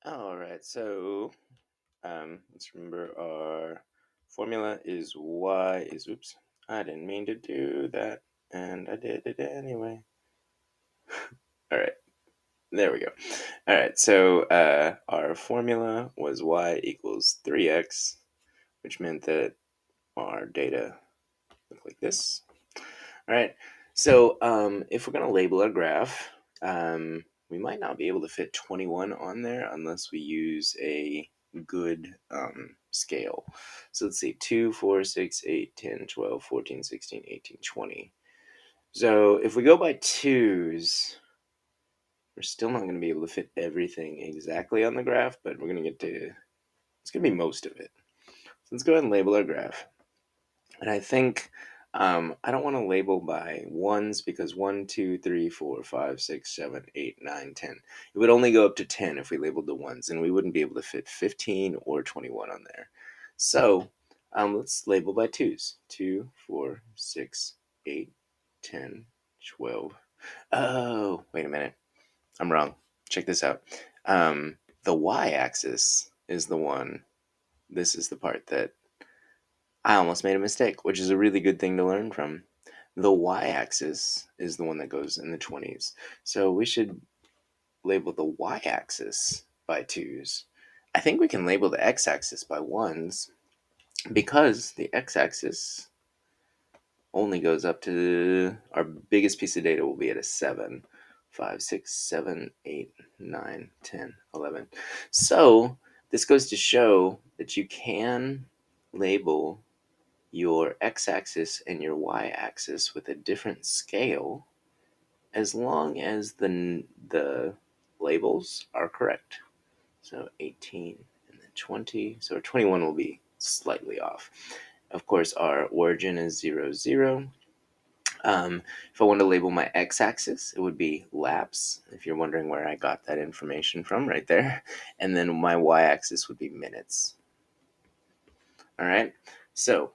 All right, so let's remember our formula is y is, oops, I didn't mean to do that, and I did it anyway. All right, there we go. All right, so our formula was y equals 3x, which meant that our data look like this. All right, so if we're going to label our graph, we might not be able to fit 21 on there unless we use a good scale. So let's see, 2, 4, 6, 8, 10, 12, 14, 16, 18, 20. So if we go by twos, we're still not going to be able to fit everything exactly on the graph, but we're going to get to, it's going to be most of it. So let's go ahead and label our graph. And I think I don't want to label by ones because 1, 2, 3, 4, 5, 6, 7, 8, 9, 10. It would only go up to 10 if we labeled the ones, and we wouldn't be able to fit 15 or 21 on there. So let's label by twos. 2, 4, 6, 8, 10, 12. Oh, wait a minute. I'm wrong. Check this out. The y-axis is the one. This is the part that I almost made a mistake, which is a really good thing to learn from. The y-axis is the one that goes in the 20s. So we should label the y-axis by twos. I think we can label the x-axis by ones because the x-axis only goes up to, our biggest piece of data will be at a 7. 5, 6, 7, 8, 9, 10, 11. So this goes to show that you can label your x-axis and your y-axis with a different scale as long as the labels are correct. So 18 and then 20. So 21 will be slightly off. Of course, our origin is 0, 0. If I want to label my x-axis, it would be laps, if you're wondering where I got that information from, right there. And then my y-axis would be minutes. All right, so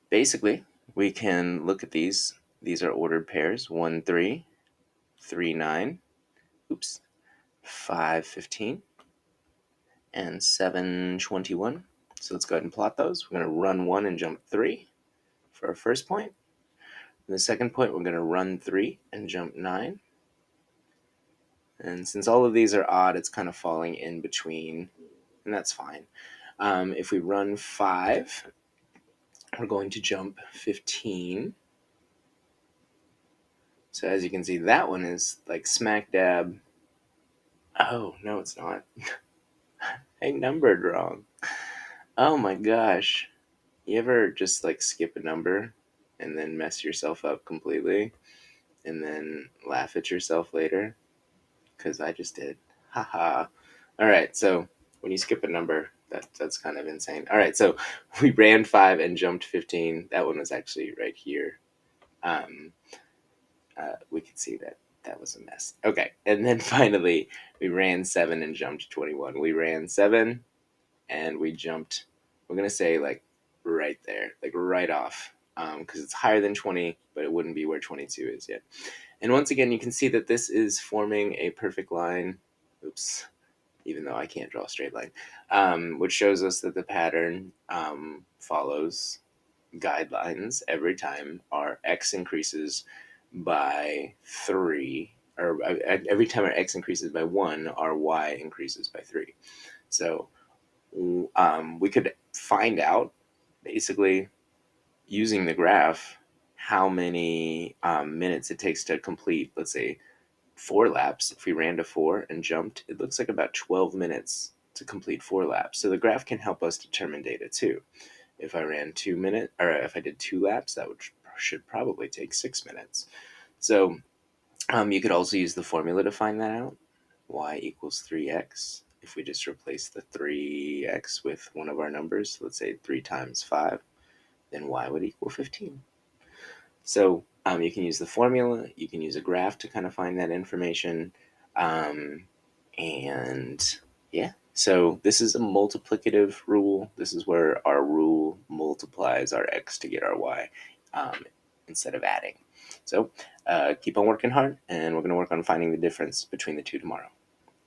basically, we can look at these. These are ordered pairs: 1, 3, 3, 9, oops, 5, 15, and 7, 21. So let's go ahead and plot those. We're going to run 1 and jump 3 for our first point. In the second point, we're going to run 3 and jump 9. And since all of these are odd, it's kind of falling in between, and that's fine. If we run 5, we're going to jump 15. So as you can see, that one is like smack dab. Oh, no, it's not. I numbered wrong. Oh my gosh. You ever just like skip a number and then mess yourself up completely and then laugh at yourself later? Because I just did. Haha. All right, so when you skip a number, that's kind of insane. All right, so we ran 5 and jumped 15. That one was actually right here. We could see that that was a mess. Okay, and then finally we ran 7 and jumped 21. We ran 7 and we jumped, we're going to say like right there, like right off, because it's higher than 20, but it wouldn't be where 22 is yet. And once again, you can see that this is forming a perfect line. Oops, even though I can't draw a straight line, which shows us that the pattern follows guidelines every time our x increases by 3, or every time our x increases by 1, our y increases by 3. So we could find out, basically, using the graph, how many minutes it takes to complete, let's say, 4 laps. If we ran to 4 and jumped, it looks like about 12 minutes to complete 4 laps. So the graph can help us determine data too. If I ran 2 minutes, or if I did 2 laps, that should probably take 6 minutes. So you could also use the formula to find that out. Y equals 3x. If we just replace the 3x with one of our numbers, let's say 3 times 5, then y would equal 15. So you can use the formula, you can use a graph to kind of find that information. And yeah, so this is a multiplicative rule. This is where our rule multiplies our x to get our y instead of adding. So keep on working hard, and we're going to work on finding the difference between the two tomorrow.